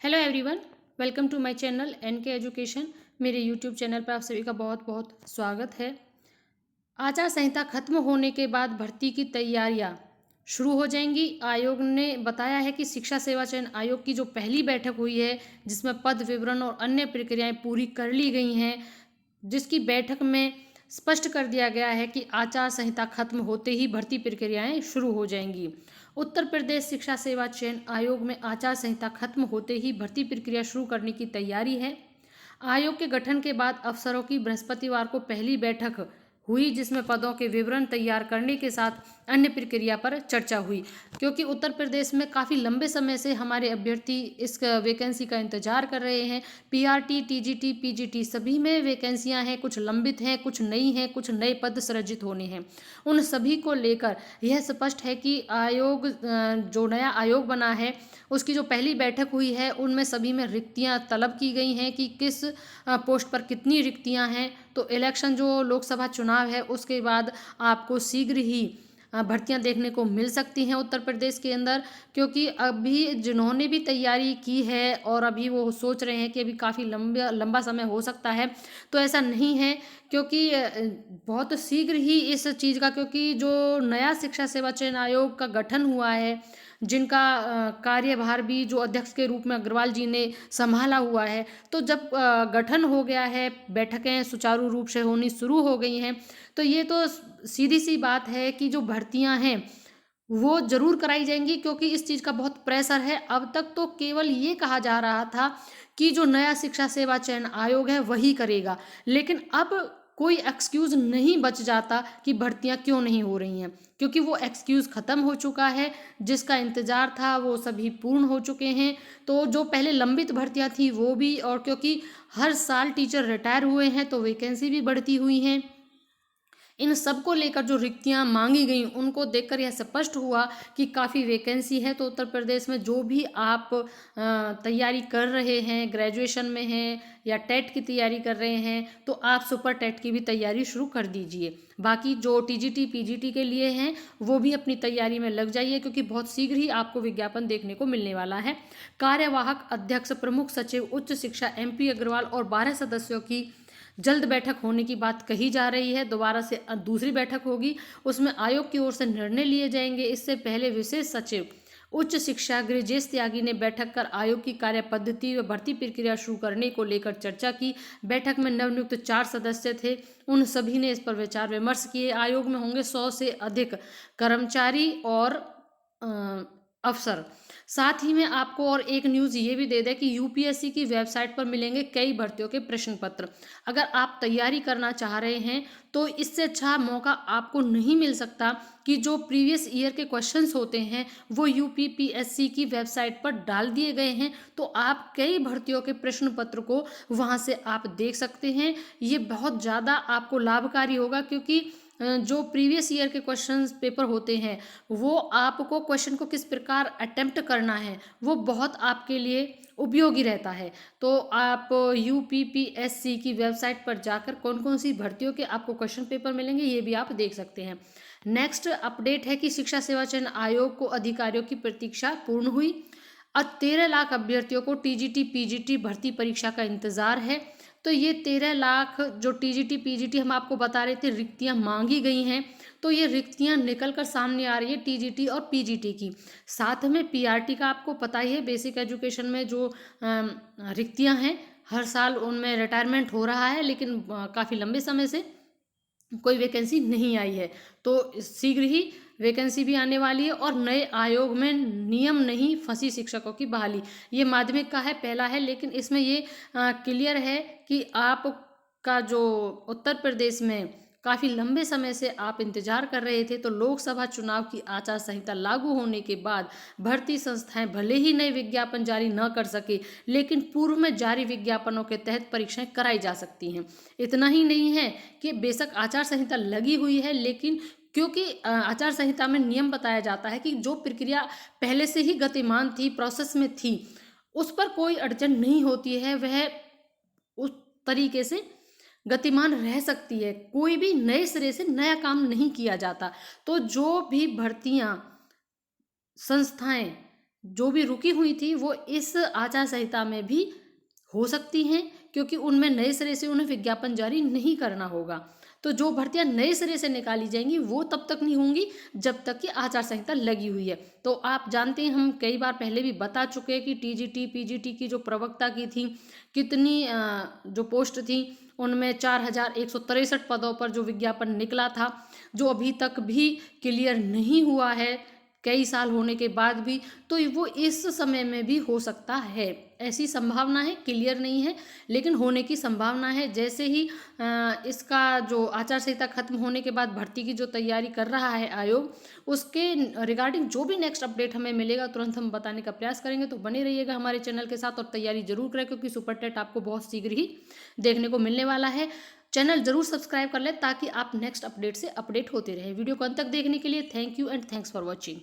Hello everyone, welcome to my channel NK education. मेरे YouTube channel पर आप सभी का बहुत बहुत स्वागत है। आचार संहिता खत्म होने के बाद भर्ती की तैयारियां शुरू हो जाएंगी। आयोग ने बताया है कि शिक्षा सेवा चयन आयोग की जो पहली बैठक हुई है, जिसमें पद विवरण और अन्य प्रक्रियाएं पूरी कर ली गई हैं, जिसकी बैठक में स्पष्ट कर दिया गया है कि आचार संहिता खत्म होते ही भर्ती प्रक्रियाएं शुरू हो जाएंगी। उत्तर प्रदेश शिक्षा सेवा चयन आयोग में आचार संहिता खत्म होते ही भर्ती प्रक्रिया शुरू करने की तैयारी है। आयोग के गठन के बाद अफसरों की बृहस्पतिवार को पहली बैठक हुई, जिसमें पदों के विवरण तैयार करने के साथ अन्य प्रक्रिया पर चर्चा हुई। क्योंकि उत्तर प्रदेश में काफ़ी लंबे समय से हमारे अभ्यर्थी इस वैकेंसी का इंतजार कर रहे हैं। पीआरटी, टीजीटी, पीजीटी सभी में वैकेंसियां हैं, कुछ लंबित हैं, कुछ नई हैं, कुछ नए पद सृजित होने हैं। उन सभी को लेकर यह स्पष्ट है कि जो नया आयोग बना है, उसकी जो पहली बैठक हुई है, उनमें सभी में रिक्तियां तलब की गई हैं कि किस पोस्ट पर कितनी रिक्तियां हैं। तो इलेक्शन जो लोकसभा चुनाव है, उसके बाद आपको शीघ्र ही भर्तियां देखने को मिल सकती हैं उत्तर प्रदेश के अंदर। क्योंकि अभी जिन्होंने भी तैयारी की है और अभी वो सोच रहे हैं कि अभी काफ़ी लंबा लंबा समय हो सकता है, तो ऐसा नहीं है। क्योंकि बहुत शीघ्र ही इस चीज़ का, क्योंकि जो नया शिक्षा सेवा चयन आयोग का गठन हुआ है, जिनका कार्यभार भी जो अध्यक्ष के रूप में अग्रवाल जी ने संभाला हुआ है, तो जब गठन हो गया है, बैठकें सुचारू रूप से होनी शुरू हो गई हैं, तो ये तो सीधी सी बात है कि जो भर्तियां हैं वो जरूर कराई जाएंगी। क्योंकि इस चीज़ का बहुत प्रेशर है। अब तक तो केवल ये कहा जा रहा था कि जो नया शिक्षा सेवा चयन आयोग है वही करेगा, लेकिन अब कोई एक्सक्यूज नहीं बच जाता कि भर्तियां क्यों नहीं हो रही हैं। क्योंकि वो एक्सक्यूज खत्म हो चुका है, जिसका इंतजार था वो सभी पूर्ण हो चुके हैं। तो जो पहले लंबित भर्तियां थी वो भी, और क्योंकि हर साल टीचर रिटायर हुए हैं तो वैकेंसी भी बढ़ती हुई हैं। इन सब को लेकर जो रिक्तियां मांगी गई, उनको देखकर यह स्पष्ट हुआ कि काफ़ी वैकेंसी है। तो उत्तर प्रदेश में जो भी आप तैयारी कर रहे हैं, ग्रेजुएशन में हैं या टेट की तैयारी कर रहे हैं, तो आप सुपर टेट की भी तैयारी शुरू कर दीजिए। बाकी जो टीजीटी पीजीटी के लिए हैं, वो भी अपनी तैयारी में लग जाइए, क्योंकि बहुत शीघ्र ही आपको विज्ञापन देखने को मिलने वाला है। कार्यवाहक अध्यक्ष, प्रमुख सचिव उच्च शिक्षा एमपी अग्रवाल और 12 सदस्यों की जल्द बैठक होने की बात कही जा रही है। दोबारा से दूसरी बैठक होगी, उसमें आयोग की ओर से निर्णय लिए जाएंगे। इससे पहले विशेष सचिव उच्च शिक्षा गृजेश त्यागी ने बैठक कर आयोग की कार्य पद्धति व भर्ती प्रक्रिया शुरू करने को लेकर चर्चा की। बैठक में नवनियुक्त 4 सदस्य थे, उन सभी ने इस पर विचार विमर्श किए। आयोग में होंगे 100 से अधिक कर्मचारी और अफसर। साथ ही में आपको और एक न्यूज़ ये भी दे दें कि यूपीएससी की वेबसाइट पर मिलेंगे कई भर्तियों के प्रश्न पत्र। अगर आप तैयारी करना चाह रहे हैं, तो इससे अच्छा मौका आपको नहीं मिल सकता कि जो प्रीवियस ईयर के क्वेश्चंस होते हैं वो यूपीपीएससी की वेबसाइट पर डाल दिए गए हैं। तो आप कई भर्तियों के प्रश्न पत्र को वहां से आप देख सकते हैं। ये बहुत ज़्यादा आपको लाभकारी होगा, क्योंकि जो प्रीवियस ईयर के क्वेश्चंस पेपर होते हैं, वो आपको क्वेश्चन को किस प्रकार अटेम्प्ट करना है, वो बहुत आपके लिए उपयोगी रहता है। तो आप यूपीपीएससी की वेबसाइट पर जाकर कौन कौन सी भर्तियों के आपको क्वेश्चन पेपर मिलेंगे, ये भी आप देख सकते हैं। नेक्स्ट अपडेट है कि शिक्षा सेवा चयन आयोग को अधिकारियों की प्रतीक्षा पूर्ण हुई। अब 13 लाख अभ्यर्थियों को टीजीटी पीजीटी भर्ती परीक्षा का इंतजार है। तो ये 13 लाख जो टीजीटी पीजीटी हम आपको बता रहे थे रिक्तियां मांगी गई हैं, तो ये रिक्तियां निकल कर सामने आ रही है टीजीटी और पीजीटी की। साथ में पीआरटी का आपको पता ही है, बेसिक एजुकेशन में जो रिक्तियां हैं, हर साल उनमें रिटायरमेंट हो रहा है, लेकिन काफ़ी लंबे समय से कोई वैकेंसी नहीं आई है। तो शीघ्र ही वैकेंसी भी आने वाली है। और नए आयोग में नियम नहीं, फंसी शिक्षकों की बहाली, ये माध्यमिक का है, पहला है, लेकिन इसमें ये क्लियर है कि आपका जो उत्तर प्रदेश में काफ़ी लंबे समय से आप इंतजार कर रहे थे, तो लोकसभा चुनाव की आचार संहिता लागू होने के बाद भर्ती संस्थाएं भले ही नए विज्ञापन जारी न कर सके, लेकिन पूर्व में जारी विज्ञापनों के तहत परीक्षाएं कराई जा सकती हैं। इतना ही नहीं है कि बेशक आचार संहिता लगी हुई है, लेकिन क्योंकि आचार संहिता में नियम बताया जाता है कि जो प्रक्रिया पहले से ही गतिमान थी, प्रोसेस में थी, उस पर कोई अड़चन नहीं होती है, वह उस तरीके से गतिमान रह सकती है। कोई भी नए सिरे से नया काम नहीं किया जाता। तो जो भी भर्तियां संस्थाएं जो भी रुकी हुई थी वो इस आचार संहिता में भी हो सकती हैं, क्योंकि उनमें नए सिरे से उन्हें विज्ञापन जारी नहीं करना होगा। तो जो भर्तियां नए सिरे से निकाली जाएंगी वो तब तक नहीं होंगी जब तक कि आचार संहिता लगी हुई है। तो आप जानते हैं, हम कई बार पहले भी बता चुके हैं कि टीजीटी पीजीटी की जो प्रवक्ता की थी, कितनी जो पोस्ट थी उनमें 4163 पदों पर जो विज्ञापन निकला था, जो अभी तक भी क्लियर नहीं हुआ है कई साल होने के बाद भी। तो वो इस समय में भी हो सकता है, ऐसी संभावना है, क्लियर नहीं है लेकिन होने की संभावना है। जैसे ही इसका जो आचार संहिता खत्म होने के बाद भर्ती की जो तैयारी कर रहा है आयोग, उसके रिगार्डिंग जो भी नेक्स्ट अपडेट हमें मिलेगा तुरंत हम बताने का प्रयास करेंगे। तो बने रहिएगा हमारे चैनल के साथ और तैयारी जरूर करें, क्योंकि सुपर टेट आपको बहुत शीघ्र ही देखने को मिलने वाला है। चैनल जरूर सब्सक्राइब कर लें ताकि आप नेक्स्ट अपडेट से अपडेट होते रहें। वीडियो को अंत तक देखने के लिए thank you and thanks for watching.